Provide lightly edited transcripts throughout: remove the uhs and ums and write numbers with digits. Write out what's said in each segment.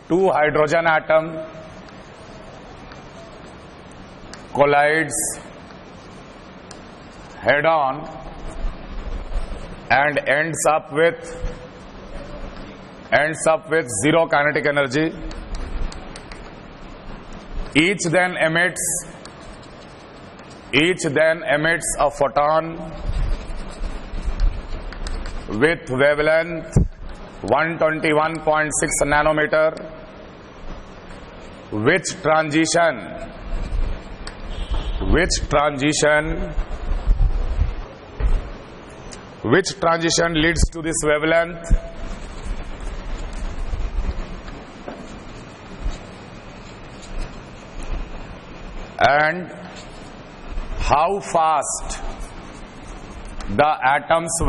two hydrogen atom collides head on and ends up with zero kinetic energy. Each then emits a photon with wavelength 121.6 nanometer, which transition leads to this wavelength? And how fast the atoms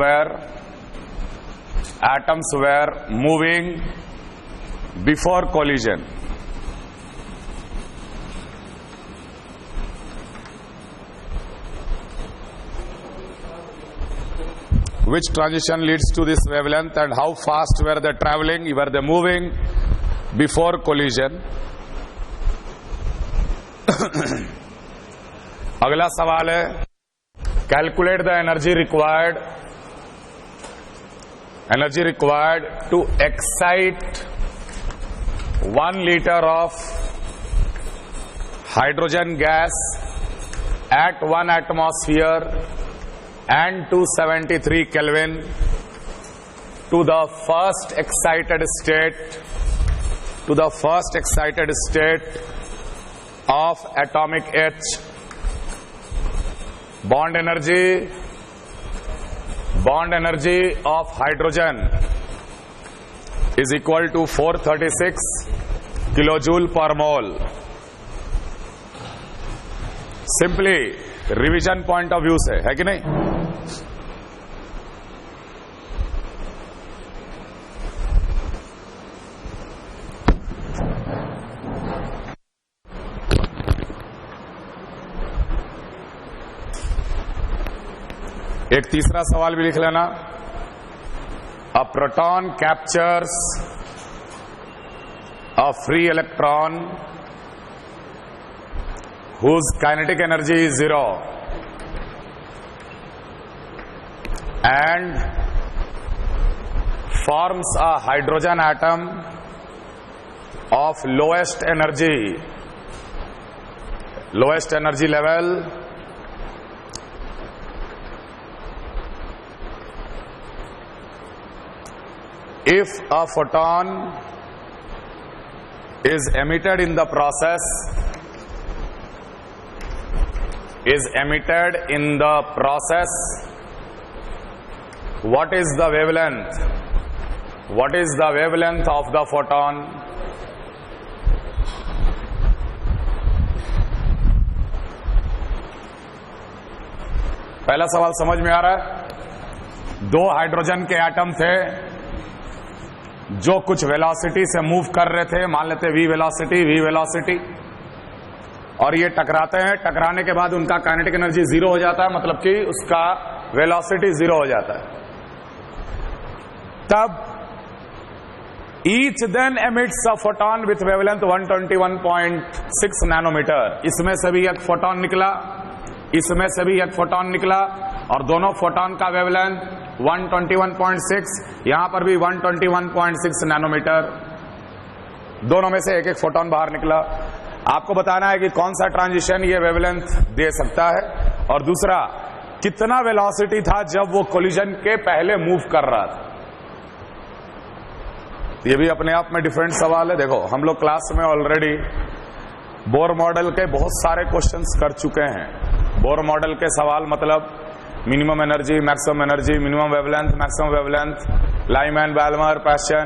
were moving before collision? Which transition leads to this wavelength and how fast were they traveling, were they moving before collision? अगला सवाल है, calculate the energy required to excite 1 liter of hydrogen gas at 1 atmosphere and 273 Kelvin to the first excited state of atomic H. Bond energy of hydrogen is equal to 436 kilojoule per mole. Simply revision point of view से, है कि नहीं? एक तीसरा सवाल भी लिख लेना. अ proton captures a free electron whose kinetic energy is 0 and forms a hydrogen atom of lowest energy level, if a photon is emitted in the process, what is the wavelength of the photon? पहला सवाल समझ में आ रहा है? 2 hydrogen के atom थे जो कुछ वेलोसिटी से मूव कर रहे थे, मान लेते v वेलोसिटी, और ये टकराते हैं. टकराने के बाद उनका काइनेटिक एनर्जी 0 हो जाता है, मतलब कि उसका वेलोसिटी 0 हो जाता है. तब each then emits a photon with wavelength 121.6 nanometre. इसमें से भी एक फोटॉन निकला, और दोनों फोटॉन का वेवलेंथ 121.6, यहां पर भी 121.6 नैनोमीटर. दोनों में से एक फोटॉन बाहर निकला. आपको बताना है कि कौन सा ट्रांजिशन ये वेवलेंथ दे सकता है, और दूसरा कितना वेलोसिटी था जब वो कोलिजन के पहले मूव कर रहा था. ये भी अपने आप में डिफरेंट सवाल है. देखो, हम लोग क्लास में ऑलरेडी बोर मॉडल के बहुत सारे क्वेश्चंस कर चुके हैं. बोर मॉडल के सवाल मतलब minimum energy, maximum energy, minimum wavelength, maximum wavelength, Lyman, Balmer, Paschen.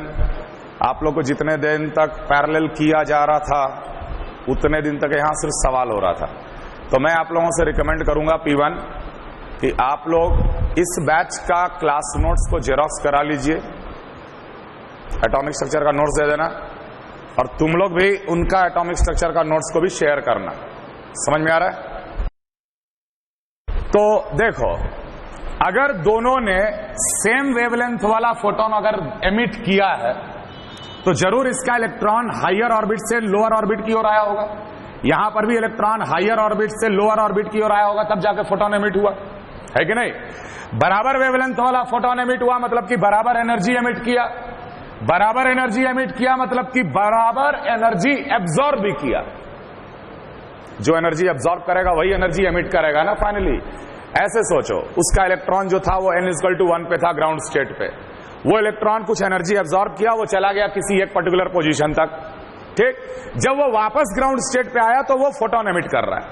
आप लोग को जितने दिन तक पैरेलल किया जा रहा था उतने दिन तक यहां सिर्फ सवाल हो रहा था. तो मैं आप लोगों से रिकमेंड करूंगा P1 कि आप लोग इस बैच का क्लास नोट्स को जेरॉक्स करा लीजिए, एटॉमिक स्ट्रक्चर का नोट्स दे देना, और तुम लोग भी उनका एटॉमिक स्ट्रक्चर का नोट्स को भी शेयर करना. समझ में आ रहा है? तो देखो, अगर दोनों ने सेम वेवलेंथ वाला फोटोन अगर एमिट किया है तो जरूर इसका इलेक्ट्रॉन हायर ऑर्बिट से लोअर ऑर्बिट की ओर आया होगा। यहां पर भी इलेक्ट्रॉन हायर ऑर्बिट से लोअर ऑर्बिट की ओर आया होगा, तब जाके फोटोन एमिट हुआ, है कि नहीं? बराबर वेवलेंथ वाला फोटोन एमिट हुआ मतलब कि बराबर एनर्जी एमिट किया, बराबर एनर्जी एमिट किया मतलब कि बराबर एनर्जी एब्जॉर्ब भी किया। जो एनर्जी एब्जॉर्ब करेगा वही एनर्जी एमिट करेगा ना फाइनली। ऐसे सोचो, उसका इलेक्ट्रॉन जो था वो n=1 पे था ग्राउंड स्टेट पे, वो इलेक्ट्रॉन कुछ एनर्जी एब्जॉर्ब किया, वो चला गया किसी एक पर्टिकुलर पोजीशन तक, ठीक। जब वो वापस ग्राउंड स्टेट पे आया तो वो फोटोन एमिट कर रहा है।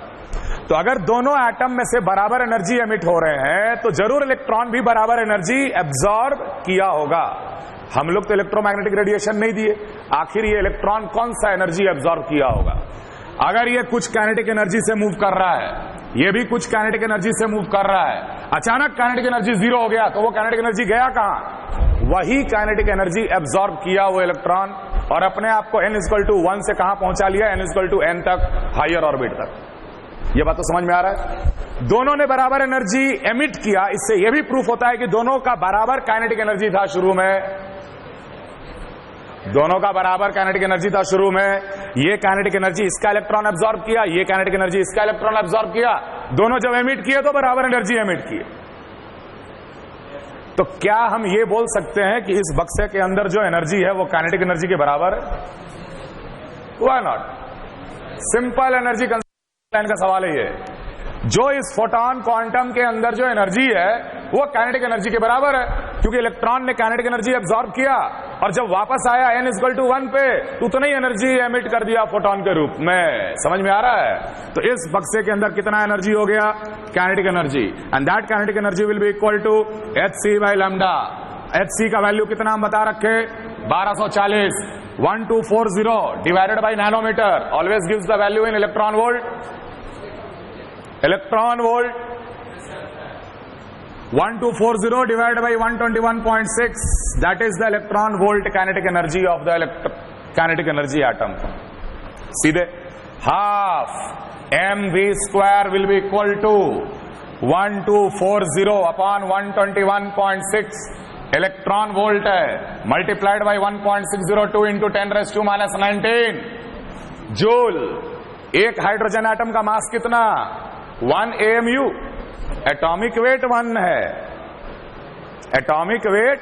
तो अगर दोनों एटम में से बराबर एनर्जी एमिट हो रहे हैं तो जरूर इलेक्ट्रॉन भी बराबर एनर्जी एब्जॉर्ब किया होगा। हम लोग तो इलेक्ट्रोमैग्नेटिक रेडिएशन नहीं दिए, आखिर ये इलेक्ट्रॉन कौन सा एनर्जी एब्जॉर्ब किया होगा? अगर ये कुछ काइनेटिक एनर्जी से मूव कर रहा है, ये भी कुछ काइनेटिक एनर्जी से मूव कर रहा है, अचानक काइनेटिक एनर्जी जीरो हो गया तो वो काइनेटिक एनर्जी गया कहां? वही काइनेटिक एनर्जी एब्जॉर्ब किया वो इलेक्ट्रॉन और अपने आप को n=1 से कहां पहुंचा लिया? n=n तक, हायर ऑर्बिट तक। ये बात तो समझ में आ रहा है? दोनों ने बराबर एनर्जी एमिट किया, इससे यह भी प्रूफ होता है कि दोनों का बराबर काइनेटिक एनर्जी था शुरू में, दोनों का बराबर काइनेटिक एनर्जी था शुरू में। ये काइनेटिक एनर्जी इसका इलेक्ट्रॉन एब्जॉर्ब किया, ये काइनेटिक एनर्जी इसका इलेक्ट्रॉन एब्जॉर्ब किया, दोनों जब एमिट किए तो बराबर एनर्जी एमिट किए। तो क्या हम ये बोल सकते हैं कि इस बक्से के अंदर जो एनर्जी है वो काइनेटिक एनर्जी के बराबर है? Why not? Simple energy conservation का सवाल है ये। जो इस फोटोन क्वांटम के अंदर जो एनर्जी है वो काइनेटिक एनर्जी के बराबर है, क्योंकि इलेक्ट्रॉन ने काइनेटिक एनर्जी एब्जॉर्ब किया और जब वापस आया n=1 पे तो उतना ही एनर्जी एमिट कर दिया फोटोन के रूप में। समझ में आ रहा है? तो इस बक्से के अंदर कितना एनर्जी हो गया? Kinetic energy, and that kinetic energy will be equal to hc/λ। hc का वैल्यू कितना हम बता रखे? 1240। 1240 divided by nanometre always gives the value in electron volt. Electron volt 1240 divided by 121.6, that is the electron volt kinetic energy of the kinetic energy atom. सीधे half mv² will be equal to 1240 upon 121.6 electron volt है, multiplied by 1.602 into 10⁻⁻19 joule. एक hydrogen atom का मास कितना? 1 AMU। Atomic weight 1 है, atomic weight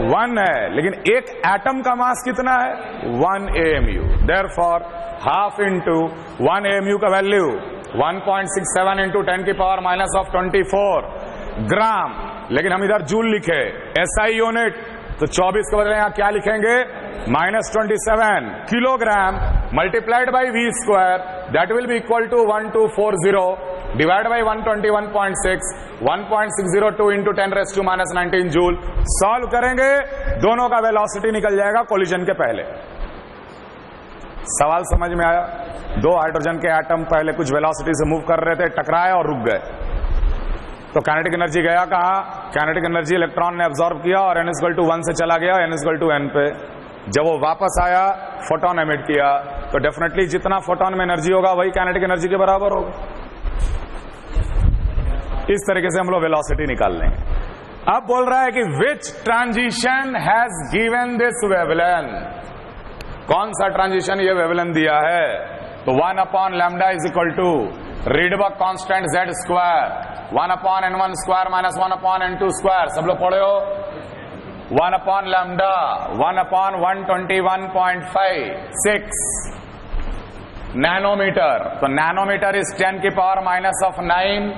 1 है, लेकिन एक atom का मास कितना है? 1 AMU। Therefore half into 1 AMU का वैल्यू 1.67 into 10⁻⁻24 ग्राम, लेकिन हम इधर जूल लिखे, SI यूनिट, तो 24 के बदले यहां क्या लिखेंगे? -27 kilogram multiplied by v², that will be equal to 1240 divide by 121.6 1.602 into 10⁻⁻19 joule. Solve करेंगे, दोनों का वेलोसिटी निकल जाएगा कोलिजन के पहले। सवाल समझ में आया? दो हाइड्रोजन के एटम पहले कुछ वेलोसिटी से मूव कर रहे थे, टकराए और रुक गए, तो काइनेटिक एनर्जी गया कहां? काइनेटिक एनर्जी इलेक्ट्रॉन ने एब्जॉर्ब किया और n=1 से चला गया n=n पे। जब वो वापस आया फोटोन एमिट किया, तो डेफिनेटली जितना फोटोन में एनर्जी होगा वही काइनेटिक एनर्जी के बराबर होगा। इस तरीके से हम लोग वेलोसिटी निकाल लेंगे। अब बोल रहा है कि which transition has given this wavelength? कौन सा ट्रांजिशन ये वेवलेंथ दिया है? तो 1/λ is equal to Rydberg constant z², 1/n1² minus 1/n2²। सब लोग पढ़े हो? 1/λ 1/121.56 नैनोमीटर। तो nanometre is 10⁻⁻⁹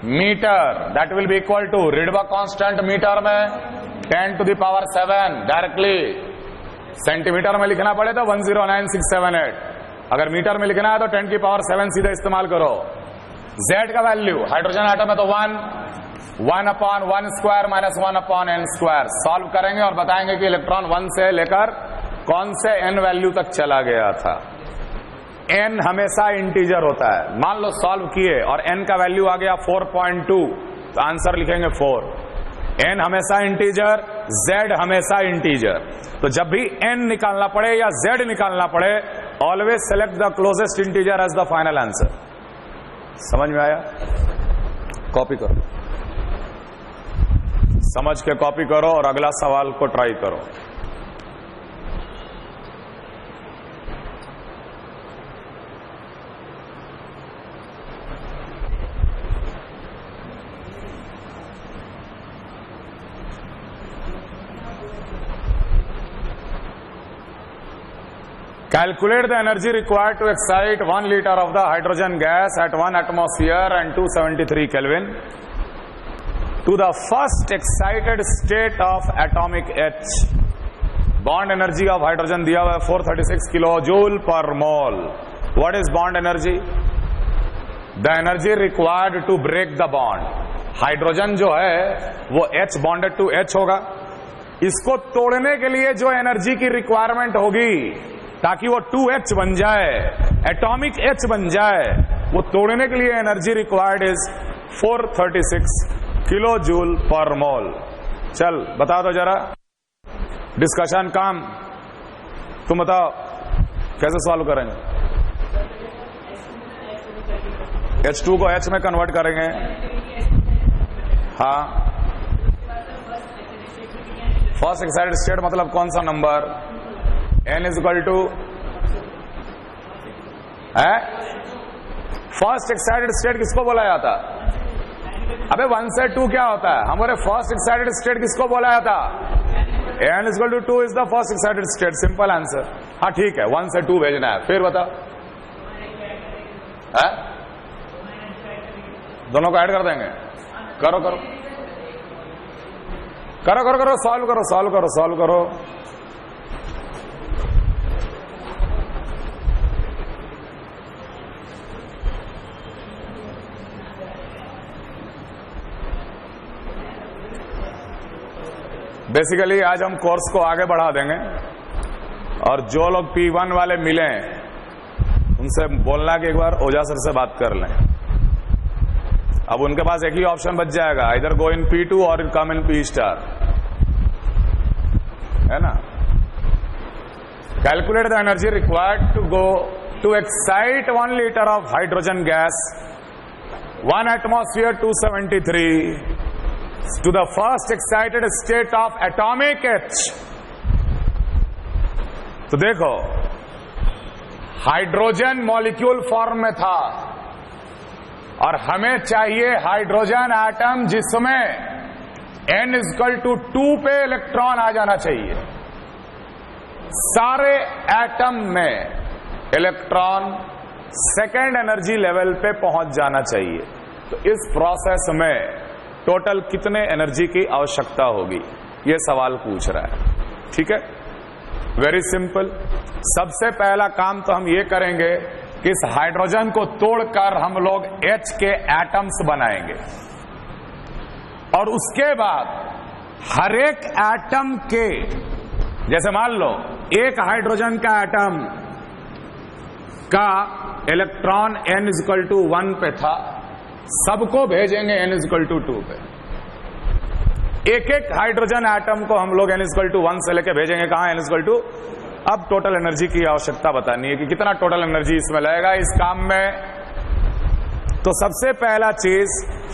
metre, that will be equal to Rydberg constant metre में 10⁻⁷। डायरेक्टली सेंटीमीटर में लिखना पड़े तो 109678, अगर मीटर में लिखना है तो 10⁻⁷ सीधा इस्तेमाल करो। Z का वैल्यू हाइड्रोजन एटम है तो 1/1² माइनस 1/n²। सॉल्व करेंगे और बताएंगे कि इलेक्ट्रॉन 1 से लेकर कौन से n वैल्यू तक चला गया था। n हमेशा इंटीजर होता है। मान लो सॉल्व किए और n का वैल्यू आ गया 4.2, तो आंसर लिखेंगे 4। n हमेशा इंटीजर, z हमेशा इंटीजर। तो जब भी n निकालना पड़े या z निकालना पड़े, always select the closest integer as the final answer. समझ में आया? कॉपी करो, समझ के कॉपी करो और अगला सवाल को ट्राई करो। Calculate the energy required to excite 1 liter of the hydrogen gas at 1 atmosphere and 273 Kelvin to the first excited state of atomic H. Bond energy of hydrogen दिया हुआ है 436 kilojoule per mole. What is bond energy? The energy required to break the bond. Hydrogen जो है वो H bonded to H होगा. इसको तोड़ने के लिए जो एनर्जी की रिक्वायरमेंट होगी ताकि वो 2H बन जाए, एटॉमिक H बन जाए, वो तोड़ने के लिए energy required is 436 kilo joule per mole. चल बता दो जरा, डिस्कशन काम तुम बताओ कैसे सॉल्व करेंगे. H2 को H में कन्वर्ट करेंगे. हाँ, फर्स्ट एक्साइटेड स्टेट मतलब कौन सा number? n is equal to है फर्स्ट एक्साइटेड स्टेट किसको बोला जाता? अबे 1 से 2 क्या होता है? हमारे फर्स्ट एक्साइटेड स्टेट किसको बोला जाता? n is equal to 2 is the first excited state. Simple answer. हाँ ठीक है, 1 से 2 भेजना है. फिर बता, है दोनों को ऐड कर देंगे. करो करो करो करो करो सॉल्व करो सॉल्व करो सॉल्व करो. बेसिकली आज हम कोर्स को आगे बढ़ा देंगे और जो लोग P1 वाले मिले उनसे बोलना कि एक बार ओझा सर से बात कर लें. अब उनके पास एक ही ऑप्शन बच जाएगा, इधर गो इन P2 और कम इन P स्टार, है ना. Calculate the energy required to go to excite 1 liter of hydrogen gas 1 atmosphere 273 to the first excited state of atomic H. तो देखो, हाइड्रोजन मॉलिक्यूल फॉर्म में था और हमें चाहिए हाइड्रोजन एटम जिसमें n इक्वल टू 2 पे इलेक्ट्रॉन आ जाना चाहिए. सारे एटम में इलेक्ट्रॉन सेकेंड एनर्जी लेवल पे पहुंच जाना चाहिए. तो इस प्रोसेस में टोटल कितने एनर्जी की आवश्यकता होगी, यह सवाल पूछ रहा है. ठीक है, वेरी सिंपल. सबसे पहला काम तो हम ये करेंगे कि इस हाइड्रोजन को तोड़कर हम लोग H के एटम्स बनाएंगे और उसके बाद हर एक एटम के, जैसे मान लो एक हाइड्रोजन का एटम का इलेक्ट्रॉन n इक्वल टू 1 पे था, सबको भेजेंगे n इक्वल टू 2 पे. एक एक हाइड्रोजन एटम को हम लोग n इक्वल टू 1 से लेके भेजेंगे कहां? n equal to. अब टोटल एनर्जी की आवश्यकता बतानी है कि कितना टोटल एनर्जी इसमें लगेगा इस काम में. तो सबसे पहला चीज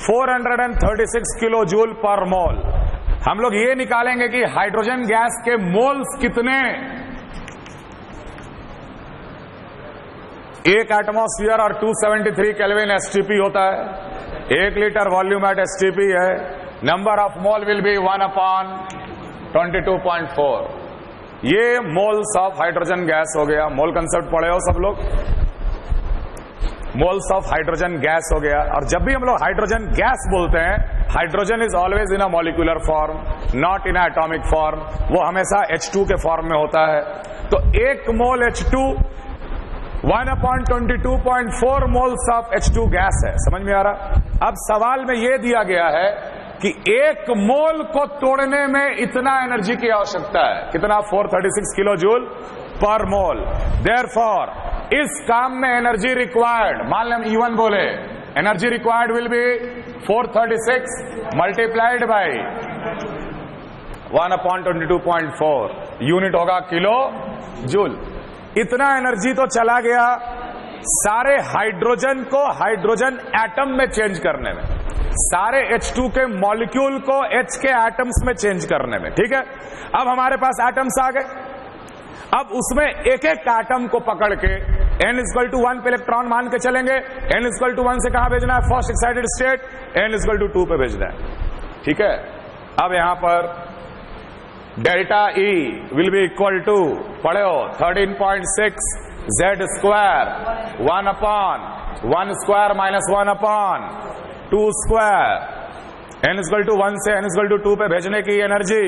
436 किलो जूल पर मोल. हम लोग ये निकालेंगे कि हाइड्रोजन गैस के मोल्स कितने. एक एटमॉस्फेयर और 273 केल्विन एसटीपी होता है. 1 लीटर वॉल्यूम एट एसटीपी है. Number of mole will be 1/22.4. ये मोल्स ऑफ हाइड्रोजन गैस हो गया. मोल कंसेप्ट पढ़े हो सब लोग? मोल्स ऑफ हाइड्रोजन गैस हो गया. और जब भी हम लोग हाइड्रोजन गैस बोलते हैं, hydrogen is always in a molecular form, not in a atomic form. वो हमेशा H2 के फॉर्म में होता है. तो 1 मोल H2 1/22.4 moles of H2 gas है. समझ में आ रहा? अब सवाल में यह दिया गया है कि 1 मोल को तोड़ने में इतना एनर्जी की आवश्यकता है. कितना? 436 किलो जूल पर मोल. देयरफॉर इस काम में एनर्जी रिक्वायर्ड, मान लें हम E1 बोले, energy required will be 436 multiplied by 1/22.4. Unit होगा किलो जूल. इतना एनर्जी तो चला गया सारे हाइड्रोजन को हाइड्रोजन एटम में चेंज करने में, सारे H2 के मॉलिक्यूल को H के एटम्स में चेंज करने में. ठीक है, अब हमारे पास एटम्स आ गए. अब उसमें एक एक एटम को पकड़ के n इक्वल टू 1 पे इलेक्ट्रॉन मान के चलेंगे. n इक्वल टू 1 से कहां भेजना है? First excited state. n equal to 2 पे भेजना है. ठीक है, अब यहां पर delta E will be equal to, पढ़े हो, 13.6 z square 1 upon 1 square minus 1 upon 2 square, n equal to 1 से n इक्वल टू 2 पे भेजने की एनर्जी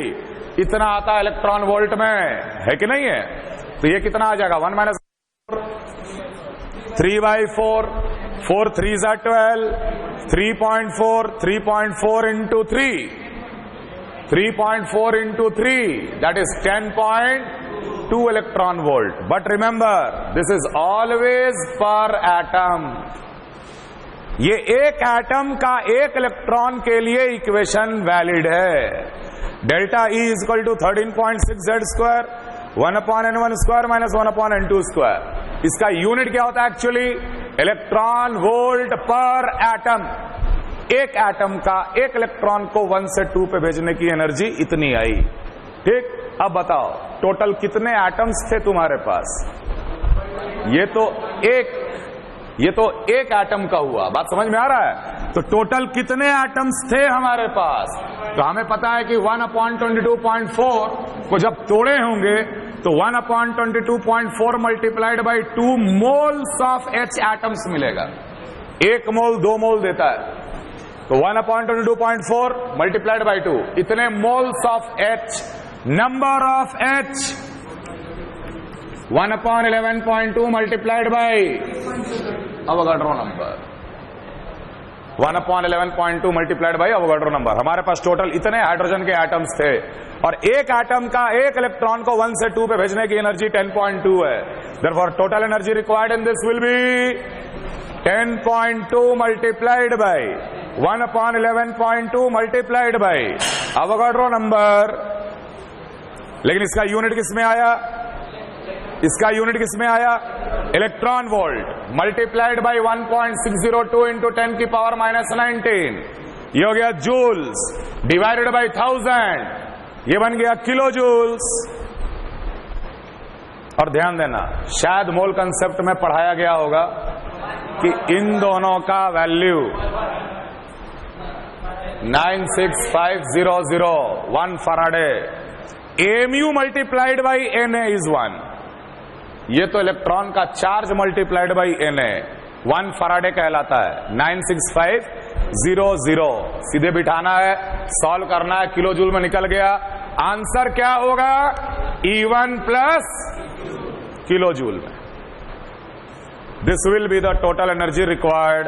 इतना आता है इलेक्ट्रॉन वोल्ट में, है कि नहीं है? तो ये कितना आ जाएगा? 1 माइनस 3/4, 4 3 ज़ा 12, 3.4 into 3.4 into 3, that is 10.2 electron volt. But remember this is always per atom. ये एक एटम का एक इलेक्ट्रॉन के लिए इक्वेशन वैलिड है. Delta E is equal to 13.6 z square 1 upon n1 square minus 1 upon n2 square. इसका unit क्या होता है actually? Electron volt per atom. एक एटम का एक इलेक्ट्रॉन को 1 से 2 पे भेजने की एनर्जी इतनी आई. ठीक, अब बताओ टोटल कितने एटम्स थे तुम्हारे पास? ये तो एक एटम का हुआ. बात समझ में आ रहा है? तो टोटल कितने एटम्स थे हमारे पास? तो हमें पता है कि 1/22.4 को जब तोड़े होंगे तो 1/22.4 multiplied by 2 moles of H atoms मिलेगा. 1 मोल 2 मोल देता है. तो 1/22.4 मल्टीप्लाइड बाई 2, इतने moles of H. Number of H 1/11.2 multiplied by Avogadro number. 1/11.2 multiplied by Avogadro number. हमारे पास टोटल इतने हाइड्रोजन के एटम्स थे और एक एटम का एक इलेक्ट्रॉन को 1 से 2 पे भेजने की एनर्जी 10.2 है. Therefore total energy required in this will B 10.2 multiplied by 1/11.2 multiplied by Avogadro number. लेकिन इसका यूनिट किसमें आया? इसका यूनिट किसमें आया? Electron volt multiplied by 1.602 into 10 की पावर माइनस 19. ये हो गया जूल्स डिवाइडेड बाई 1000, ये बन गया किलो जूल्स. और ध्यान देना, शायद मोल कंसेप्ट में पढ़ाया गया होगा कि इन दोनों का value 96500 1 Faraday. AMU multiplied by Na is 1. ये तो इलेक्ट्रॉन का charge multiplied by Na 1 Faraday कहलाता है. 96500 सीधे बिठाना है, सॉल्व करना है, किलो जूल में निकल गया. आंसर क्या होगा? E1 प्लस किलो जूल में. This will be the total energy required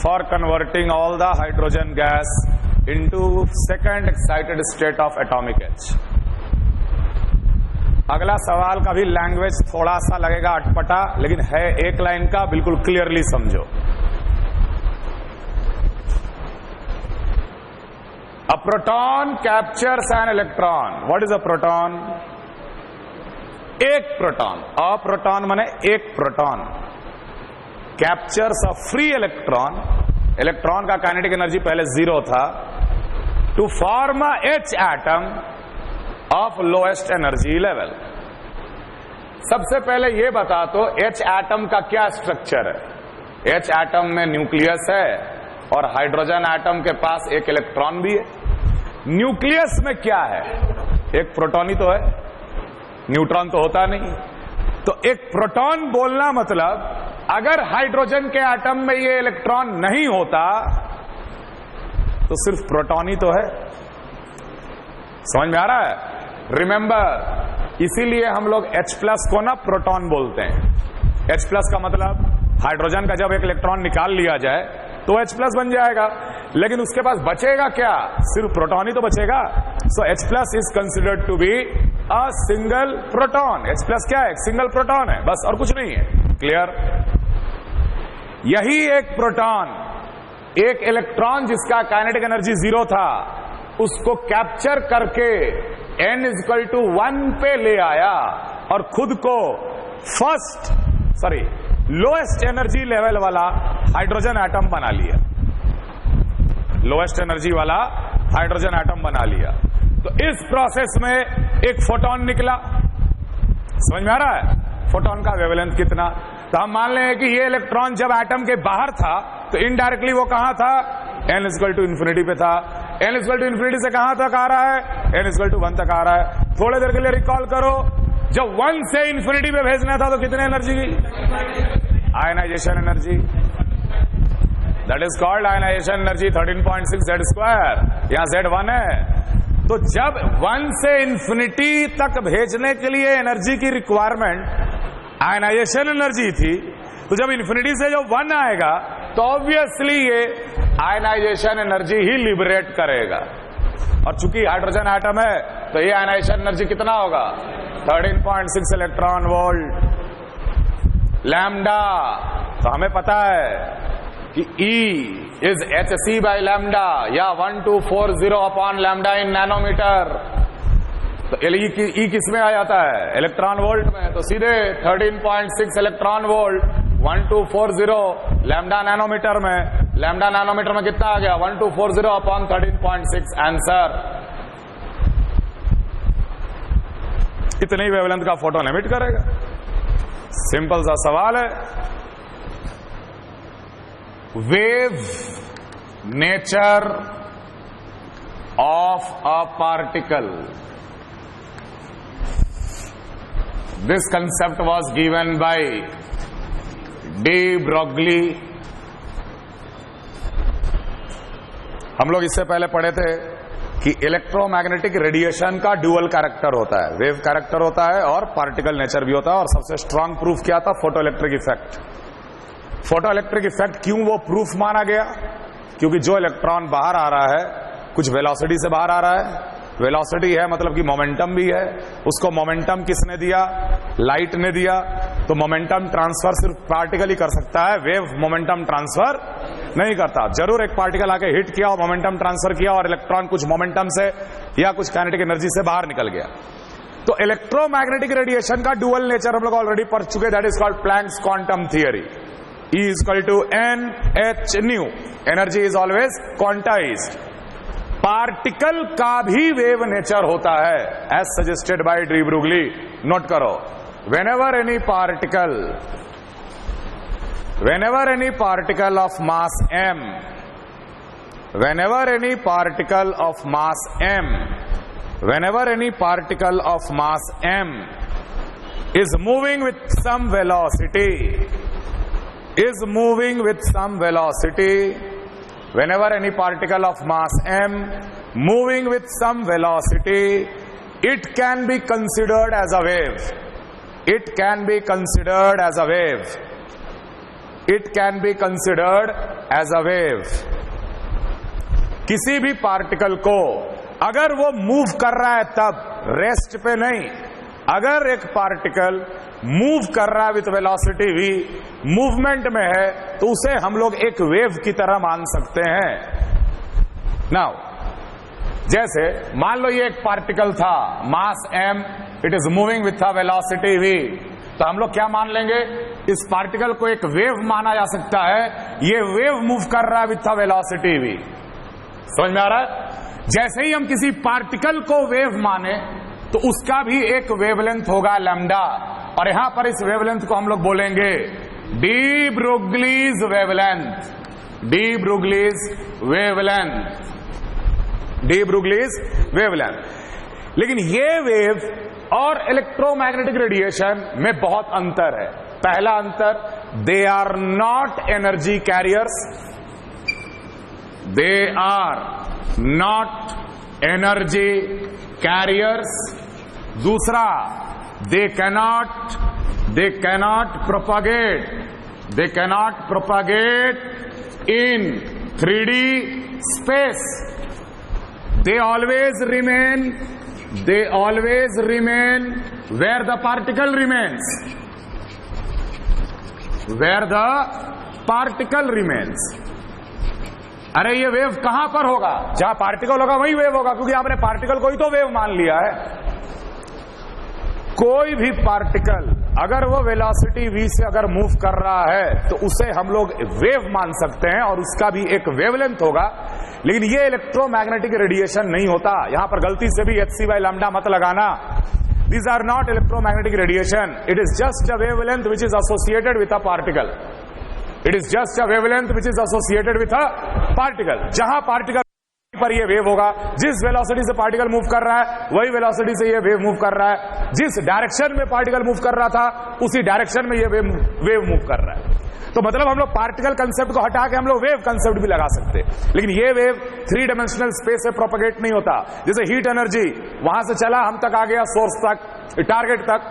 for converting all the hydrogen gas into second excited state of atomic H. अगला सवाल का भी लैंग्वेज थोड़ा सा लगेगा अटपटा, लेकिन है एक लाइन का, बिल्कुल क्लियरली समझो. A proton captures an electron. What is a proton? एक प्रोटॉन. अ प्रोटॉन माने एक proton captures a free electron. Electron का काइनेटिक एनर्जी पहले 0 था. To form a H atom of lowest energy level. सबसे पहले यह बता तो H एटम का क्या स्ट्रक्चर है? H एटम में न्यूक्लियस है और हाइड्रोजन एटम के पास एक इलेक्ट्रॉन भी है. न्यूक्लियस में क्या है? एक प्रोटॉन ही तो है, न्यूट्रॉन तो होता नहीं. तो एक प्रोटॉन बोलना मतलब अगर हाइड्रोजन के एटम में ये इलेक्ट्रॉन नहीं होता तो सिर्फ प्रोटॉन ही तो है. समझ में आ रहा है? रिमेंबर, इसीलिए हम लोग H प्लस को ना प्रोटॉन बोलते हैं. H प्लस का मतलब हाइड्रोजन का जब एक इलेक्ट्रॉन निकाल लिया जाए तो H प्लस बन जाएगा, लेकिन उसके पास बचेगा क्या? सिर्फ प्रोटॉन ही तो बचेगा. So H plus is considered to be a single proton. H plus क्या है? सिंगल प्रोटॉन है, बस, और कुछ नहीं है. क्लियर? यही एक प्रोटॉन एक इलेक्ट्रॉन जिसका काइनेटिक एनर्जी 0 था उसको कैप्चर करके n इक्वल टू 1 पे ले आया और खुद को लोएस्ट एनर्जी लेवल वाला हाइड्रोजन एटम बना लिया. लोएस्ट एनर्जी वाला हाइड्रोजन एटम बना लिया. तो इस प्रोसेस में एक फोटोन निकला. समझ में आ रहा है? फोटोन का वेवलेंथ कितना? तो हम मान लें कि ये इलेक्ट्रॉन जब एटम के बाहर था तो इनडायरेक्टली वो कहां था? n इक्वल टू इन्फिनिटी पे था. n इक्वल टू इन्फिनिटी से कहां तक आ रहा है? n इक्वल टू 1 तक आ रहा है. थोड़ी देर के लिए रिकॉल करो, जब 1 से इंफिनिटी पे भेजना था तो कितने एनर्जी की? Ionisation energy, that is called ionisation energy 13.6 Z²। यहां Z1 है। तो जब 1 से इंफिनिटी तक भेजने के लिए एनर्जी की रिक्वायरमेंट आयनाइजेशन एनर्जी थी, तो जब इंफिनिटी से जो 1 आएगा तो ऑब्वियसली ये आयनाइजेशन एनर्जी ही लिबरेट करेगा। और चूंकि हाइड्रोजन एटम है तो ये आयनाइजेशन एनर्जी कितना होगा? 13.6 इलेक्ट्रॉन वोल्ट लैम्डा। तो हमें पता है कि E is hc by lambda या 1240 अपॉन लैम्डा इन नैनोमीटर। तो E किस में आ जाता है? इलेक्ट्रॉन वोल्ट में। तो सीधे 13.6 इलेक्ट्रॉन वोल्ट 1240 लैम्डा नैनोमीटर में। लैम्डा नैनोमीटर में कितना आ गया? 1240 अपॉन 13.6। आंसर इतनी वेवलेंथ का फोटोन एमिट करेगा। सिंपल सा सवाल है। Wave nature of a particle, this concept was given by de Broglie. हम लोग इससे पहले पढ़े थे कि इलेक्ट्रोमैग्नेटिक रेडिएशन का ड्यूअल कैरेक्टर होता है, वेव कैरेक्टर होता है और पार्टिकल नेचर भी होता है। और सबसे स्ट्रांग प्रूफ क्या था? Photo electric effect. Photo electric effect क्यों वो प्रूफ माना गया? क्योंकि जो इलेक्ट्रॉन बाहर आ रहा है कुछ वेलोसिटी से बाहर आ रहा है। वेलोसिटी है मतलब कि मोमेंटम भी है। उसको मोमेंटम किसने दिया? लाइट ने दिया। तो मोमेंटम ट्रांसफर सिर्फ पार्टिकल ही कर सकता है, वेव मोमेंटम ट्रांसफर नहीं करता। जरूर एक पार्टिकल आके हिट किया और मोमेंटम ट्रांसफर किया और इलेक्ट्रॉन कुछ मोमेंटम से या कुछ काइनेटिक एनर्जी से बाहर निकल गया। तो इलेक्ट्रोमैग्नेटिक रेडिएशन का डुअल नेचर हम लोग ऑलरेडी पढ़ चुके, that is called Planck's quantum theory. E is equal to Nhν, energy is always quantised. Particle का भी वेव नेचर होता है as suggested by de Broglie. Note करो, whenever any particle of mass m, whenever any particle of mass m is moving with some velocity, whenever any particle of mass m moving with some velocity, it can be considered as a wave. It can be considered as a wave. It can be considered as a wave. किसी भी particle को अगर वो move कर रहा है तब, rest पे नहीं, अगर एक पार्टिकल मूव कर रहा है विथ वेलोसिटी v, मूवमेंट में है, तो उसे हम लोग एक वेव की तरह मान सकते हैं। नाउ जैसे मान लो ये एक पार्टिकल था, मास m, it is moving with a velocity v, तो हम लोग क्या मान लेंगे? इस पार्टिकल को एक वेव माना जा सकता है। ये वेव मूव कर रहा है विथ अ वेलोसिटी v। समझ में आ रहा है? जैसे ही हम किसी पार्टिकल को वेव माने तो उसका भी एक वेवलेंथ होगा लैम्डा, और यहां पर इस वेवलेंथ को हम लोग बोलेंगे D Broglie's wavelength. D Broglie's wavelength, D Broglie's wavelength. लेकिन ये वेव और इलेक्ट्रोमैग्नेटिक रेडिएशन में बहुत अंतर है। पहला अंतर, they are not energy carriers, they are not energy carriers. दूसरा, they cannot propagate in 3D space. They always remain where the particle remains. Where the particle remains. अरे ये वेव कहां पर होगा? जहां पार्टिकल होगा वही वेव होगा, क्योंकि आपने पार्टिकल को ही तो वेव मान लिया है। कोई भी पार्टिकल अगर वो वेलोसिटी v से अगर मूव कर रहा है तो उसे हम लोग वेव मान सकते हैं और उसका भी एक वेवलेंथ होगा। लेकिन ये इलेक्ट्रोमैग्नेटिक रेडिएशन नहीं होता। यहां पर गलती से भी hc by lambda मत लगाना। These are not electromagnetic radiation. It is just a wavelength which is associated with a particle. It is just a wavelength which is associated with a particle. जहां पार्टिकल पर ये wave होगा। जिस velocity से particle move कर रहा है वही वेलोसिटी से ये वेव मूव कर रहा है। जिस डायरेक्शन में पार्टिकल मूव कर रहा था उसी डायरेक्शन में ये वेव मूव कर रहा है। तो मतलब हम लोग पार्टिकल कंसेप्ट को हटा के हम लोग वेव कंसेप्ट भी लगा सकते, लेकिन ये वेव 3 डायमेंशनल स्पेस से प्रोपेगेट नहीं होता। जैसे हीट एनर्जी वहां से चला हम तक आ गया, सोर्स तक, टारगेट तक,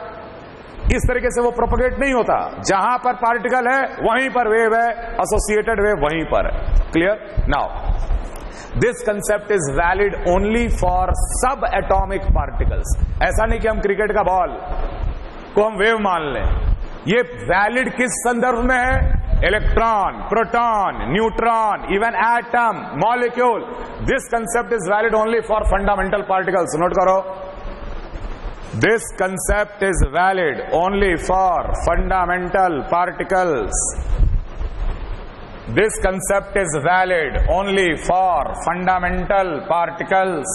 इस तरीके से वो प्रोपेगेट नहीं होता। जहां पर पार्टिकल है वहीं पर वेव है, एसोसिएटेड वेव वहीं पर है। Clear? Now this concept is valid only for सब एटॉमिक पार्टिकल्स। ऐसा नहीं कि हम क्रिकेट का बॉल को हम वेव मान लें। ये वैलिड किस संदर्भ में है? Electron, proton, neutron, even atom, molecule. This concept is valid only for fundamental particles. Note करो, this concept is valid only for fundamental particles. This concept is valid only for fundamental particles.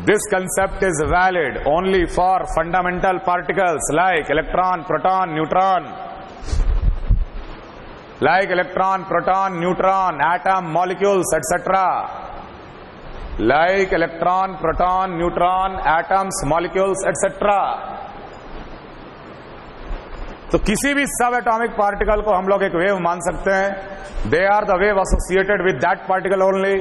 This concept is valid only for fundamental particles like electron, proton, neutron. Like electron, proton, neutron, atom, molecules, etc. Like electron, proton, neutron, atoms, molecules, etc. तो किसी भी सब atomic particle को हम लोग एक wave मान सकते हैं। They are the wave associated with that particle only.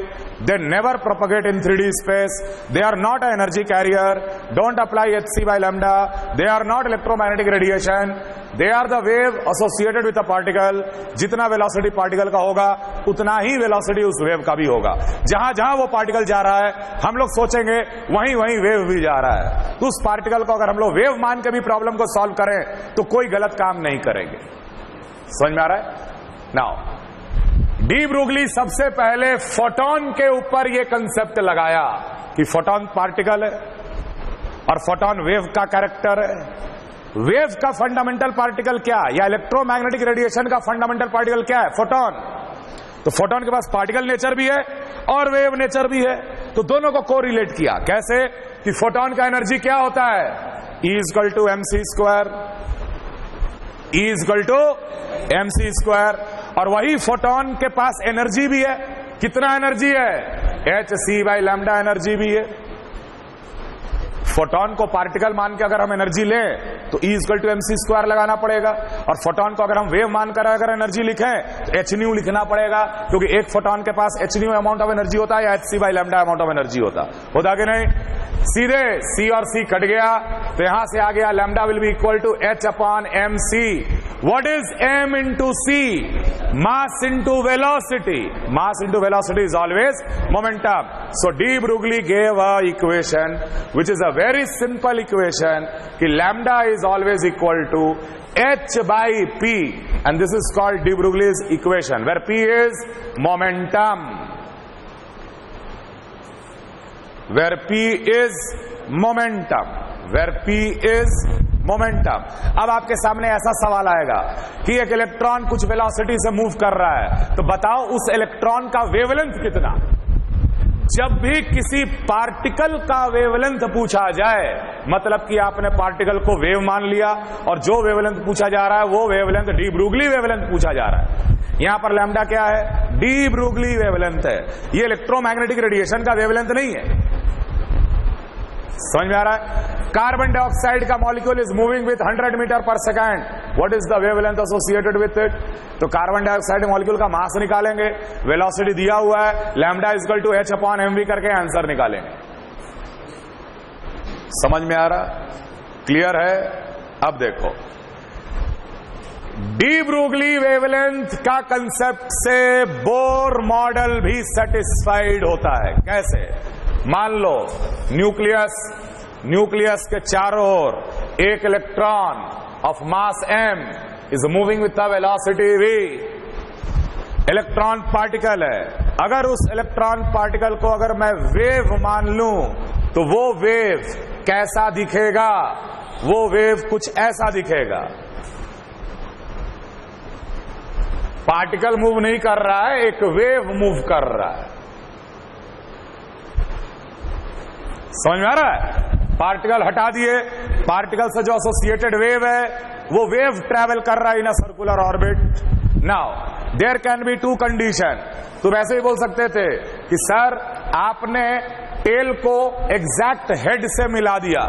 They never propagate in 3D space. They are not a energy carrier. Don't apply hc by lambda। They are not electromagnetic radiation. They are the wave associated with a particle. जितना velocity particle का होगा उतना ही velocity उस wave का भी होगा। जहां जहां वो पार्टिकल जा रहा है हम लोग सोचेंगे वहीं वहीं वेव भी जा रहा है। तो उस पार्टिकल को अगर हम लोग वेव मान के भी प्रॉब्लम को सॉल्व करें तो कोई गलत काम नहीं करेंगे। समझ में आ रहा है? नाउ डी ब्रूगली सबसे पहले फोटोन के ऊपर यह कंसेप्ट लगाया कि फोटोन पार्टिकल है और फोटोन वेव का कैरेक्टर है। वेव का फंडामेंटल पार्टिकल क्या, या इलेक्ट्रोमैग्नेटिक रेडिएशन का फंडामेंटल पार्टिकल क्या है? फोटोन। तो फोटोन के पास पार्टिकल नेचर भी है और वेव नेचर भी है। तो दोनों को कोरिलेट किया। कैसे? कि फोटोन का एनर्जी क्या होता है? E = mc²। E = mc²। और वही फोटोन के पास एनर्जी भी है। कितना एनर्जी है? hc by lambda एनर्जी भी है। फोटोन को पार्टिकल मान के अगर हम एनर्जी लें तो E = mc² लगाना पड़ेगा, और फोटोन को अगर हम वेव मानकर अगर एनर्जी लिखें तो hν लिखना पड़ेगा, क्योंकि एक फोटोन के पास hν अमाउंट ऑफ एनर्जी होता है या hc by lambda amount of energy होता कि नहीं? सीधे C और C कट गया तो यहां से आ गया lambda will be equal to h/mc। What is m into c? Mass into velocity. Mass into velocity is always momentum. So de Broglie gave a equation which is a very simple equation कि lambda is always equal to h by p, and this is called de Broglie's equation where p is momentum, where p is momentum, where p is momentum। अब आपके सामने ऐसा सवाल आएगा कि एक electron कुछ वेलोसिटी से मूव कर रहा है, तो बताओ उस इलेक्ट्रॉन का वेवलेंथ कितना? जब भी किसी पार्टिकल का वेवलेंथ पूछा जाए, मतलब कि आपने पार्टिकल को वेव मान लिया और जो वेवलेंथ पूछा जा रहा है वो वेवलेंथ डी ब्रूगली वेवलेंथ पूछा जा रहा है। यहां पर लैम्डा क्या है? डी ब्रूगली वेवलेंथ है। ये इलेक्ट्रोमैग्नेटिक रेडिएशन का वेवलेंथ नहीं है। समझ में आ रहा है? कार्बन डाइऑक्साइड का molecule is moving with 100 metre पर second. What is the wavelength associated with it? तो कार्बन डाइऑक्साइड मॉलिक्यूल का मास निकालेंगे, वेलोसिटी दिया हुआ है, लैम्डा इक्वल टू h/mv करके आंसर निकालेंगे। समझ में आ रहा? क्लियर है? अब देखो, डी ब्रूगली वेवलेंथ का कंसेप्ट से बोर मॉडल भी सेटिस्फाइड होता है। कैसे? मान लो न्यूक्लियस के चारों ओर एक electron of mass m is moving with the velocity v। Electron particle है। अगर उस इलेक्ट्रॉन पार्टिकल को अगर मैं वेव मान लूं तो वो वेव कैसा दिखेगा? वो वेव कुछ ऐसा दिखेगा। पार्टिकल मूव नहीं कर रहा है, एक वेव मूव कर रहा है। समझ में आ रहा है? पार्टिकल हटा दिए, पार्टिकल से जो एसोसिएटेड वेव है वो वेव ट्रैवल कर रहा है in a circular orbit. Now there can be two condition. तो वैसे ही बोल सकते थे कि सर आपने टेल को एग्जैक्ट हेड से मिला दिया,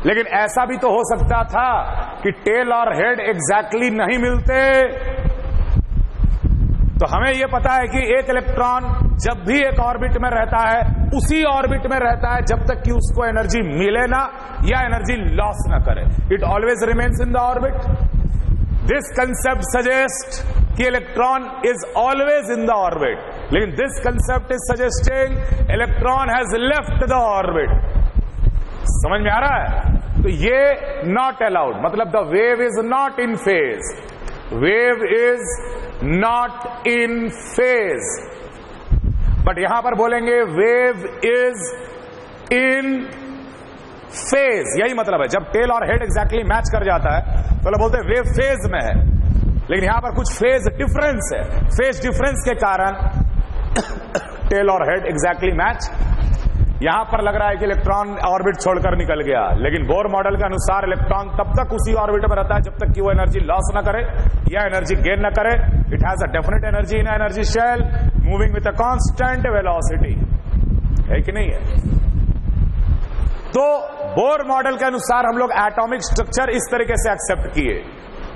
लेकिन ऐसा भी तो हो सकता था कि टेल और हेड एग्जैक्टली नहीं मिलते। तो हमें यह पता है कि एक इलेक्ट्रॉन जब भी एक ऑर्बिट में रहता है उसी ऑर्बिट में रहता है जब तक कि उसको एनर्जी मिले ना या एनर्जी लॉस ना करे। It always remains in the orbit. This concept suggest कि electron is always in the orbit, लेकिन this concept is suggesting electron has left the orbit. समझ में आ रहा है? तो ये नॉट अलाउड, मतलब the wave is not in phase, wave is not in phase. But यहां पर बोलेंगे वेव इज इन फेज, यही मतलब है। जब टेल और हेड एग्जैक्टली मैच कर जाता है तो लोग बोलते हैं वेव फेज में है, लेकिन यहां पर कुछ फेज डिफरेंस है। फेज डिफरेंस के कारण टेल और हेड एग्जैक्टली मैच। यहां पर लग रहा है कि इलेक्ट्रॉन ऑर्बिट छोड़कर निकल गया, लेकिन बोर मॉडल के अनुसार इलेक्ट्रॉन तब तक उसी ऑर्बिट में रहता है जब तक कि वो एनर्जी लॉस ना करे या एनर्जी गेन ना करे। It has a definite energy in energy shell moving with a constant velocity, है कि नहीं है? तो बोर मॉडल के अनुसार हम लोग एटॉमिक स्ट्रक्चर इस तरीके से एक्सेप्ट किए।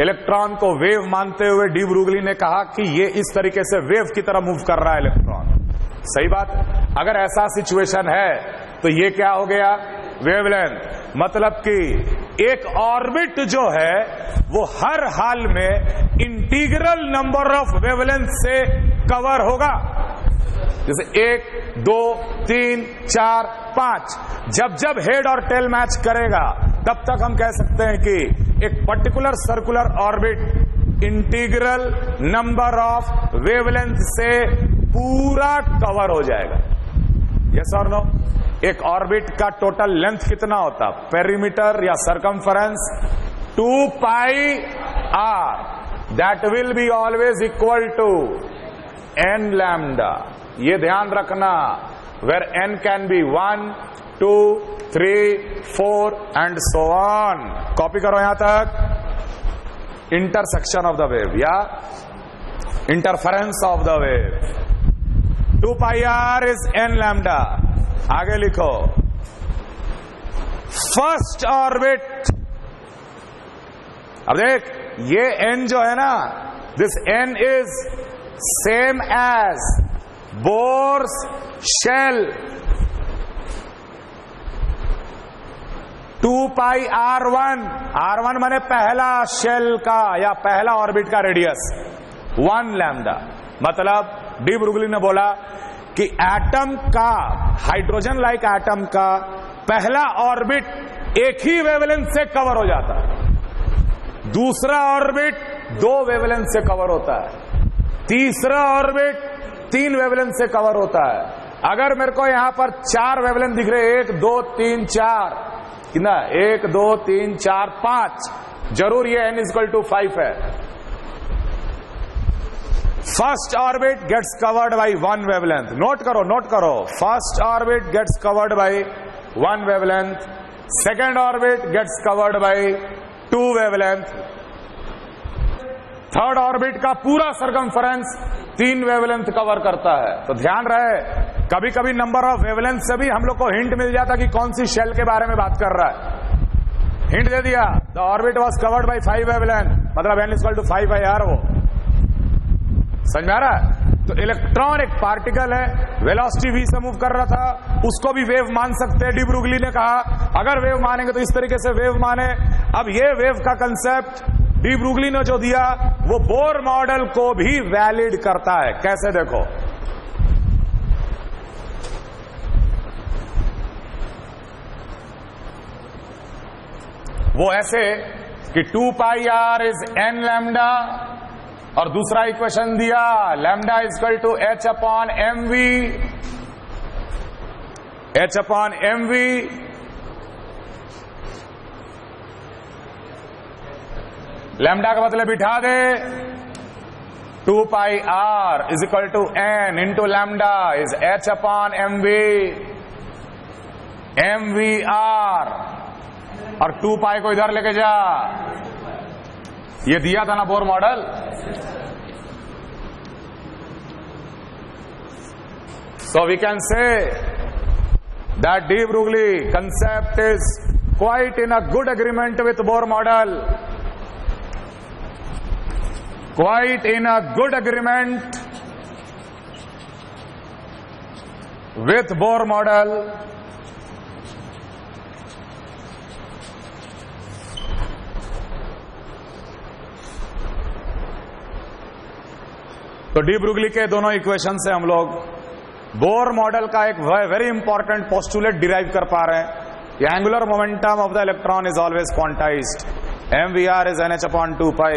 इलेक्ट्रॉन को वेव मानते हुए डी ब्रूगली ने कहा कि ये इस तरीके से वेव की तरह मूव कर रहा है इलेक्ट्रॉन। सही बात। अगर ऐसा सिचुएशन है तो ये क्या हो गया? वेवलेंथ। मतलब कि एक ऑर्बिट जो है वो हर हाल में इंटीग्रल नंबर ऑफ वेवलेंथ से कवर होगा। जैसे 1, 2, 3, 4, 5, जब जब हेड और टेल मैच करेगा तब तक हम कह सकते हैं कि एक particular circular orbit integral number of wavelength से पूरा कवर हो जाएगा। यस और नो? एक ऑर्बिट का टोटल लेंथ कितना होता? पेरीमीटर या circumference 2 pi R, that will be always equal to n lambda. ये ध्यान रखना, where n can be 1, 2, 3, 4 and so on. Copy करो यहां तक। इंटरसेक्शन ऑफ द वेव या interference of the wave 2 pi R is n lambda. आगे लिखो first orbit. अब देख ये n जो है ना, this n is same as Bohr's shell 2 pi R1। R1 माने पहला शेल का या पहला ऑर्बिट का रेडियस 1 लैम्डा। मतलब डी ब्रूगली ने बोला कि एटम का, हाइड्रोजन लाइक एटम का पहला ऑर्बिट एक ही वेवलेंथ से कवर हो जाता है, दूसरा ऑर्बिट 2 वेवलेंथ से कवर होता है, तीसरा ऑर्बिट 3 वेवलेंथ से कवर होता है। अगर मेरे को यहां पर 4 वेवलेंथ दिख रहे, 1, 2, 3, 4, कितना? 1, 2, 3, 4, 5, जरूर ये n = 5 है। First orbit gets covered by 1 wavelength. Note करो, नोट करो। First orbit gets covered by 1 wavelength, second orbit gets covered by 2 wavelength, third orbit का पूरा सरकमफरेंस 3 वेवलेंथ कवर करता है। तो ध्यान रहे, कभी कभी नंबर ऑफ वेवलेंथ से भी हम लोग को हिंट मिल जाता कि कौन सी शेल के बारे में बात कर रहा है। हिंट दे दिया, the orbit was covered by 5 wavelength, मतलब n = 5 है यार। वो समझ में आ रहा है? तो इलेक्ट्रॉन एक पार्टिकल है, वेलोसिटी v से मूव कर रहा था, उसको भी वेव मान सकते हैं। डी ब्रूगली ने कहा अगर वेव मानेंगे तो इस तरीके से वेव माने। अब ये वेव का कंसेप्ट डी ब्रूगली ने जो दिया वो बोर मॉडल को भी वैलिड करता है। कैसे? देखो, वो ऐसे कि 2 pi R is n lambda, और दूसरा इक्वेशन दिया लैम्डा = h/mv, h/mv लैम्डा का मतलब बिठा दे 2 pi r = n into lambda is h/mv, mvr, और 2 पाई को इधर लेके जा। ये दिया था ना Bohr model. So we can say that de Broglie concept is quite in a good agreement with Bohr model. Quite in a good agreement with Bohr model. तो डी ब्रुगली के दोनों इक्वेशन से हम लोग बोर मॉडल का एक very important postulate derive कर पा रहे हैं। The angular momentum of the electron is always quantized. mvr is nh upon 2 pi.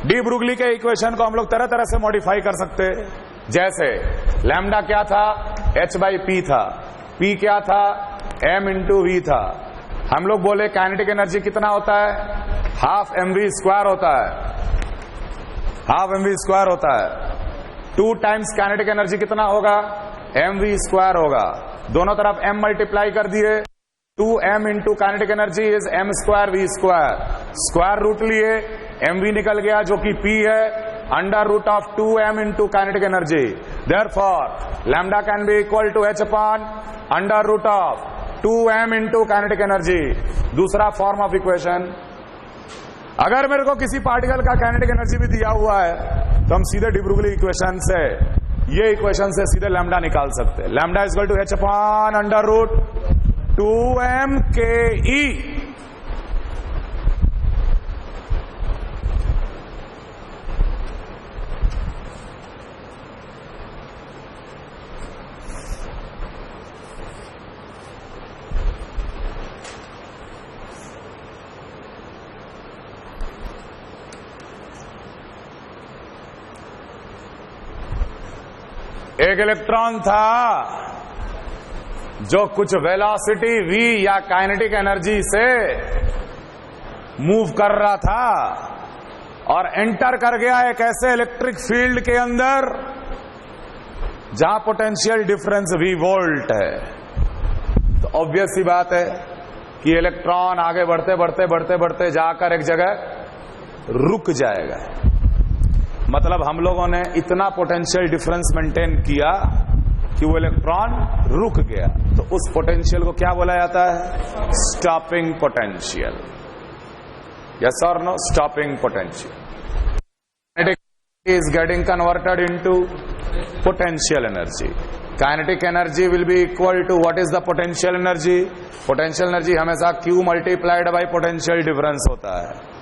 D ब्रुगली के इक्वेशन को हम लोग तरह तरह से मॉडिफाई कर सकते, जैसे लैम्डा क्या था, h बाई पी था, p क्या था, m इंटू वी था। हम लोग बोले काइनेटिक एनर्जी कितना होता है, हाफ mv स्क्वायर होता है, हाफ mv स्क्वायर होता है। 2 टाइम्स काइनेटिक एनर्जी कितना होगा, mv स्क्वायर होगा। दोनों तरफ m मल्टीप्लाई कर दिए, 2m into kinetic energy is m square v square. Square root लिए, mv निकल गया जो कि p है, under root of 2m into kinetic energy. Therefore lambda can be equal to h upon under root of 2m into kinetic energy. दूसरा form of equation, अगर मेरे को किसी पार्टिकल का काइनेटिक एनर्जी भी दिया हुआ है तो हम सीधे डी ब्रुगली इक्वेशन से, ये इक्वेशन से सीधे लैम्डा निकाल सकते हैं। Lambda is equal to h upon under root 2m के ई। एक इलेक्ट्रॉन था जो कुछ वेलोसिटी v या काइनेटिक एनर्जी से मूव कर रहा था और एंटर कर गया एक ऐसे इलेक्ट्रिक फील्ड के अंदर जहां पोटेंशियल डिफरेंस v वोल्ट है। तो ऑब्वियस सी बात है कि इलेक्ट्रॉन आगे बढ़ते बढ़ते बढ़ते बढ़ते जाकर एक जगह रुक जाएगा। मतलब हम लोगों ने इतना पोटेंशियल डिफरेंस मेंटेन किया कि वो इलेक्ट्रॉन रुक गया। तो उस पोटेंशियल को क्या बोला जाता है, स्टॉपिंग पोटेंशियल। यस और no, stopping potential is getting converted into potential energy. Kinetic energy will be equal to what is the potential energy. Potential energy हमेशा Q multiplied by potential difference होता है।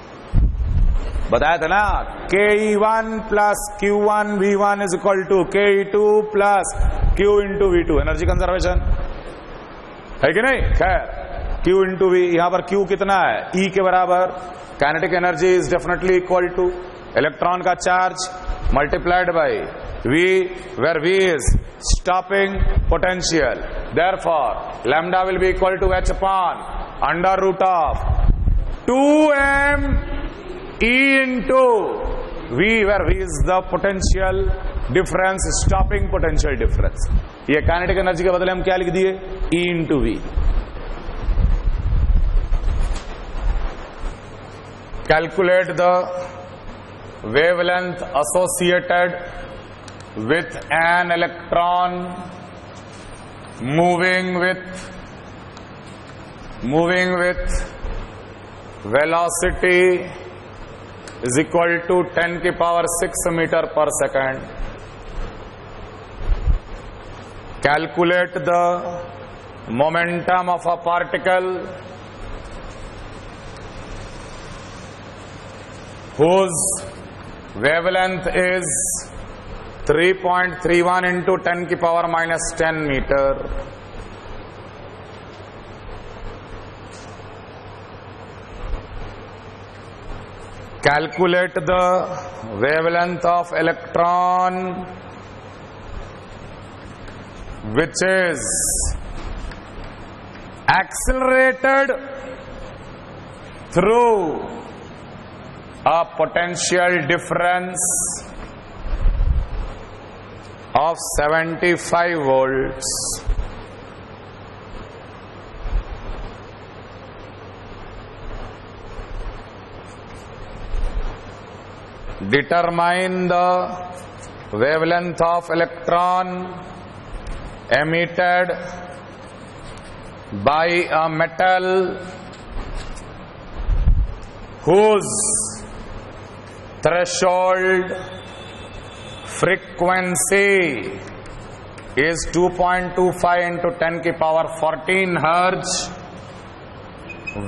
बताया था ना, Ke1 plus Q1 V1 is equal to Ke2 plus Q into V2। Energy conservation है कि नहीं। खैर, Q इंटू V, यहां पर Q कितना है, E के बराबर। Kinetic energy is definitely equal to electron का charge multiplied by V, where V is stopping potential. Therefore lambda will be equal to h upon under root of 2m E into V, where V is the potential difference, stopping potential difference। ये kinetic energy के बदले हम क्या लिख दिए, E into V। Calculate the wavelength associated with an electron moving with velocity is equal to 10 की power 6 metre पर second. Calculate the momentum of a particle whose wavelength is 3.31 into 10 की power minus 10 मीटर। Calculate the wavelength of electron which is accelerated through a potential difference of 75 volts। determine the wavelength of electron emitted by a metal whose threshold frequency is 2.25 into 10 की power 14 hertz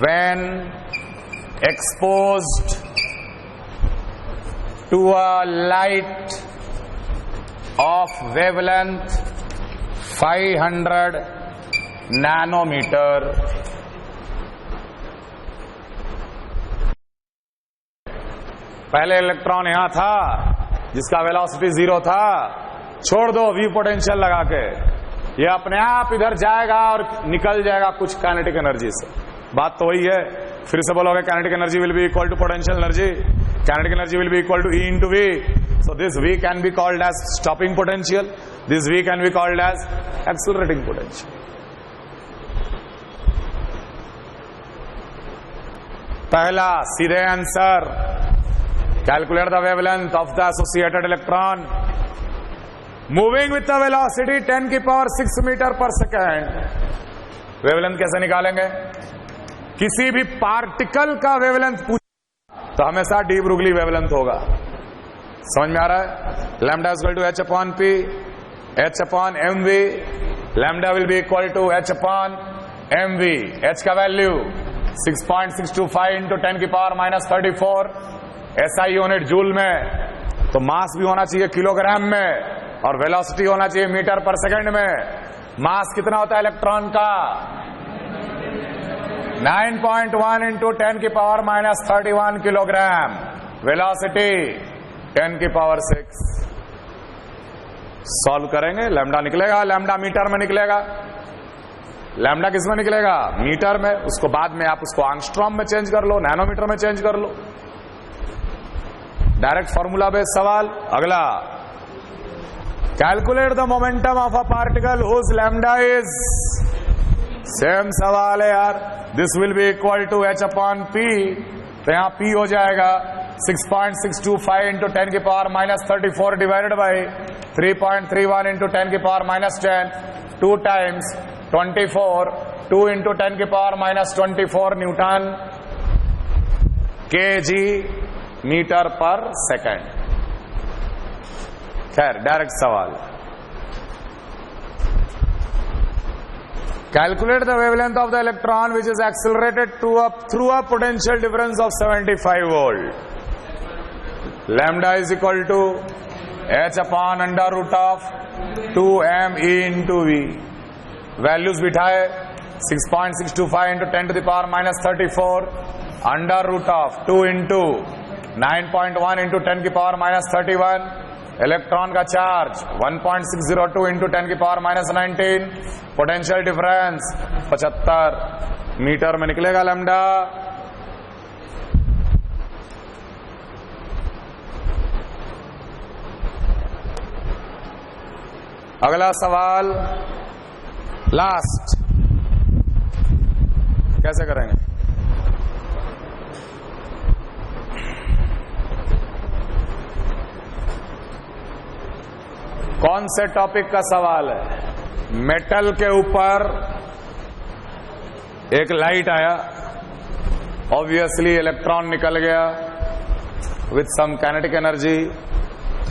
when exposed to a light of wavelength 500 nanometer. पहले electron यहां था जिसका velocity 0 था, छोड़ दो we potential लगा के, ये अपने आप इधर जाएगा और निकल जाएगा कुछ काइनेटिक एनर्जी से। बात तो वही है। फिर से बोलोगे kinetic energy will be equal to potential energy, kinetic energy will be equal to E into V. So this V can be called as stopping potential, this V can be called as accelerating potential. पहला सीधे answer, calculate the wavelength of the associated electron moving with the velocity 10 की power 6 metre पर second. Wavelength कैसे निकालेंगे? किसी भी particle का wavelength पूछा तो हमेशा डी ब्रुगली वेवलेंथ होगा। समझ में आ रहा है? Lambda is equal to H upon P, H upon M V. Lambda will be equal to H upon M V. H का वैल्यू 6.625 इंटू 10 की पावर -34 SI यूनिट जूल में। तो मास भी होना चाहिए किलोग्राम में और वेलोसिटी होना चाहिए मीटर पर सेकंड में। मास कितना होता है इलेक्ट्रॉन का? 9.1 इंटू 10 की पावर -31 किलोग्राम। वेलोसिटी 10 की पावर 6। सॉल्व करेंगे, लैम्डा निकलेगा। लैम्डा मीटर में निकलेगा। लैम्डा किस में निकलेगा? मीटर में। उसको बाद में आप उसको एंगस्ट्रॉम में चेंज कर लो, नैनोमीटर में चेंज कर लो। डायरेक्ट फॉर्मूला बेस्ड सवाल। अगला, calculate the momentum of a particle whose lambda is, same सवाल है यार। This will be equal to H upon P. तो यहां पी हो जाएगा 6.625 इंटू 10 की पावर -34 डिवाइडेड बाई 3.31 इंटू 10 की पावर -10, 2 टाइम्स 24, 2 इंटू 10 की पावर -24 न्यूटन kg मीटर पर सेकेंड। खैर डायरेक्ट सवाल, calculate the wavelength of the electron which is accelerated through a potential difference of 75 volt. Lambda is equal to H upon under root of 2m e into v. Values बिठाए 6.625 into 10 to the power -34 under root of 2 into 9.1 into 10 की power -31। Electron का charge 1.602 into 10 की power -19। Potential difference 75 metre में निकलेगा lambda. अगला सवाल last, कैसे करेंगे? कौन से टॉपिक का सवाल है? मेटल के ऊपर एक लाइट आया, ऑब्वियसली इलेक्ट्रॉन निकल गया विथ सम काइनेटिक एनर्जी।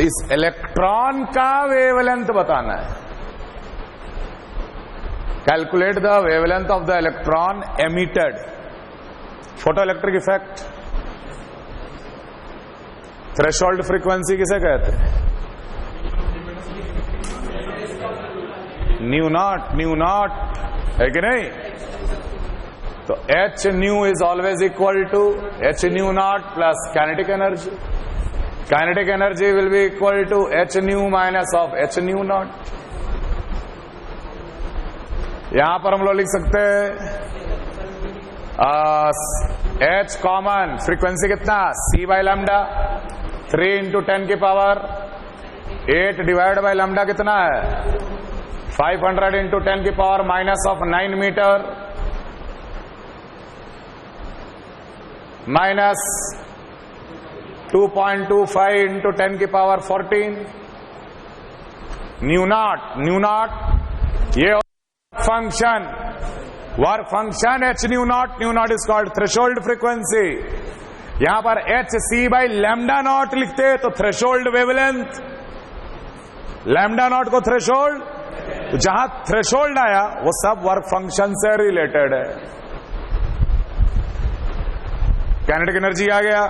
इस इलेक्ट्रॉन का वेवलेंथ बताना है। Calculate the wavelength of the electron emitted. Photo electric effect. Threshold frequency किसे कहते हैं? न्यू नॉट है कि नहीं? तो h nu is always equal to h nu naught plus kinetic energy. Kinetic energy will be equal to h nu minus of h nu naught. यहां पर हम लोग लिख सकते हैं एच कॉमन, फ्रीक्वेंसी कितना? सी बाई लैम्डा 3 इंटू 10 की power 8 divide by lambda कितना है? 500 इंटू 10 की पावर -9 मीटर माइनस 2.25 into 10 की पावर 14 न्यू नॉट ये work function h nu naught is called threshold frequency. यहां पर h c by lambda naught लिखते तो थ्रेशोल्ड वेवलेंथ, लैम्डा नॉट को थ्रेशोल्ड, तो जहां थ्रेशोल्ड आया वो सब वर्क फंक्शन से रिलेटेड है। काइनेटिक एनर्जी आ गया,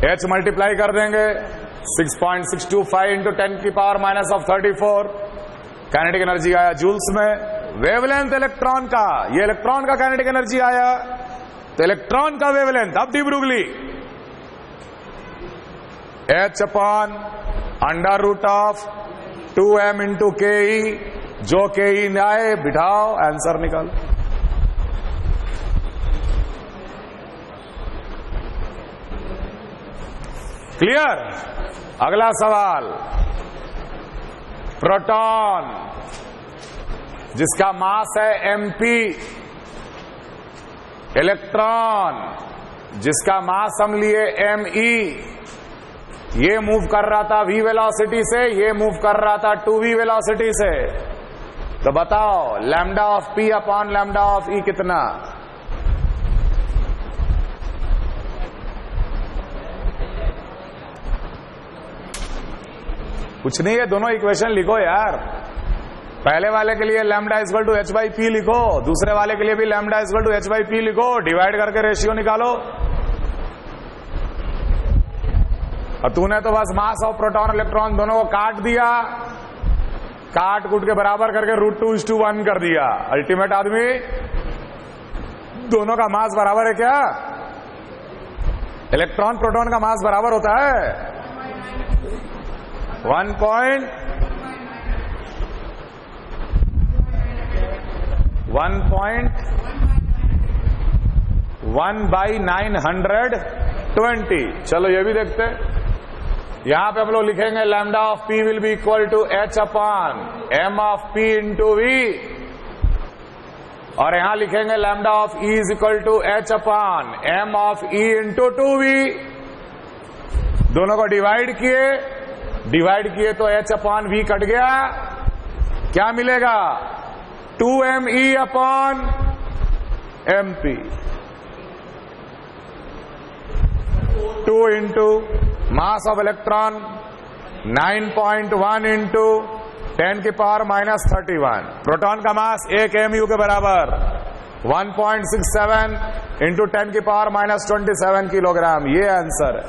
एच मल्टीप्लाई कर देंगे 6.625 इंटू 10 की power minus of 34, kinetic energy आया जूल्स में। वेवलेंथ इलेक्ट्रॉन का, ये इलेक्ट्रॉन का काइनेटिक एनर्जी आया, तो इलेक्ट्रॉन का वेवलेंथ अब de Broglie h upon under root of 2m into K E, जो के ई आए बिठाओ, आंसर निकालो। क्लियर? अगला सवाल, प्रोटॉन जिसका मास है mp, इलेक्ट्रॉन जिसका मास हम लिए me, ये मूव कर रहा था v वेलोसिटी से, ये मूव कर रहा था 2v वेलोसिटी से, तो बताओ lambda of p upon lambda of e कितना? कुछ नहीं है, दोनों इक्वेशन लिखो यार। पहले वाले के लिए lambda equal to h by p लिखो, दूसरे वाले के लिए भी lambda equal to h by p लिखो, डिवाइड करके रेशियो निकालो। और तूने तो बस मास ऑफ प्रोटॉन इलेक्ट्रॉन दोनों को काट दिया, काट कूट के बराबर करके √2:1 कर दिया। अल्टीमेट आदमी, दोनों का मास बराबर है क्या? इलेक्ट्रॉन प्रोटॉन का मास बराबर होता है 1.1/920। चलो ये भी देखते हैं। यहां पे हम लोग लिखेंगे lambda of p will be equal to H upon m of p into v, और यहां लिखेंगे lambda of e is equal to H upon m of e into 2v। दोनों को डिवाइड किए तो h अपॉन v कट गया, क्या मिलेगा? 2me upon mp, 2 into mass of electron 9.1 into 10 की पावर माइनस 31। प्रोटॉन का मास 1 mu के बराबर 1.67 इंटू 10 की पावर माइनस 27 किलोग्राम। ये आंसर है।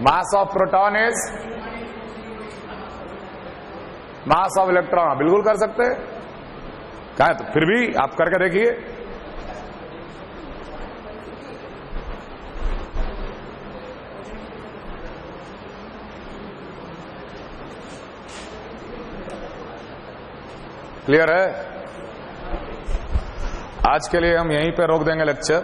Mass of proton is mass of electron, बिल्कुल कर सकते हैं। क्या तो फिर भी आप करके देखिए। क्लियर है? आज के लिए हम यहीं पे रोक देंगे लेक्चर।